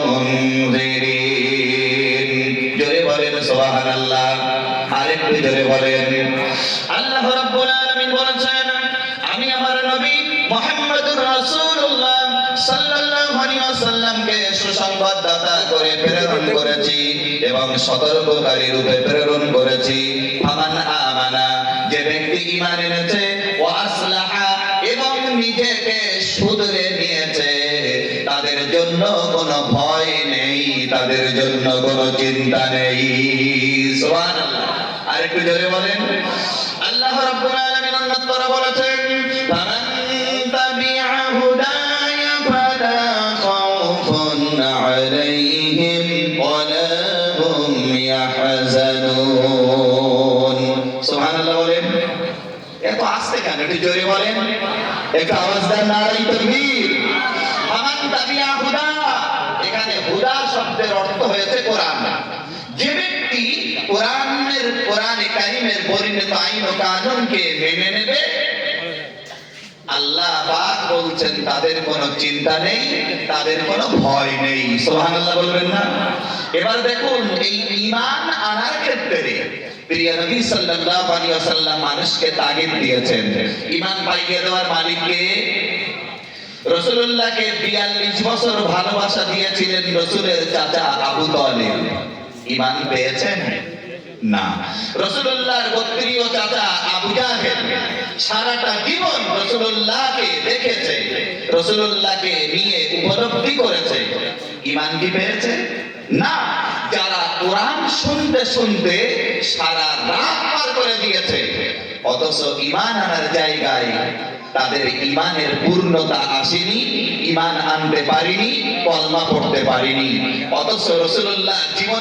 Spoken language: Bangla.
মুনযিরিন। জোরে বলেন সুবহানাল্লাহ। আরেকটু জোরে বলেন। আল্লাহ রাব্বুল আলামিন বলেছেন, আমি আমার নবী মুহাম্মদুর রাসূলুল্লাহ সাল্লাল্লাহু আলাইহি ওয়াসাল্লামকে সুসংবাদদাতা করে প্রেরণ করেছি এবং সতর্ককারী রূপে প্রেরণ করেছি। ফামান আমানা, যে ব্যক্তি ঈমান এনেছে, ওয়া আসলাহা, এবং নিজেকে শুধরে নিয়েছে, তাদের জন্য কোনো ভয় নেই, তাদের জন্য কোনো চিন্তা নেই। সুবহানাল্লাহ। আরেকটু জোরে বলেন। আল্লাহ রাব্বুল আলামিন অন্যত্র বলেছেন, ফামান তাবিআ হুদায়া ফালা খাউফুন আলাইহিম ওয়ালা হুম ইয়াহজানুন। সুবহানাল্লাহ বলেন। এত আস্তে কেন? একটু জোরে বলেন। একটু আওয়াজ দেন, নারায়ে তাকবীর। ফামান তাবিআ হুদা, এখানে হুদা শব্দের অর্থ হয়েছে কোরআন। যে ব্যক্তি কোরআনে কারীমের পরিণত আইন ও কানুনকে মেনে নেবে, আল্লাহ পাক বলছেন তাদের কোনো চিন্তা নেই, তাদের কোনো ভয় নেই। সুবহানাল্লাহ বলবেন না? এবার দেখুন, এই ঈমান আনার ক্ষেত্রে প্রিয় নবী সাল্লাল্লাহু আলাইহি ওয়াসাল্লাম মানুষকে তাগিদ দিয়েছেন। ঈমান পাইয়ে দেওয়ার মালিক কে? রাসূলুল্লাহকে 42 বছর ভালোবাসা দিয়েছিলেন রাসূলের চাচা আবু তালিব। ঈমান পেয়েছেন? না। রাসূলুল্লাহর গোত্রীয় চাচা আবু জাহেল সারাটা জীবন রাসূলুল্লাহকে দেখেছে, রাসূলুল্লাহকে নিয়ে উপলব্ধি করেছে। ঈমান কি পেয়েছে? না। যারা কোরআন শুনতে শুনতে সারা রাত পার করে দিয়েছে, অথচ ঈমান আনার জায়গায় তাদের ঈমানের পূর্ণতা আসেনি, ঈমান আনতে পারেনি, কলমা পড়তে পারেনি, অথচ রাসূলুল্লাহ জীবন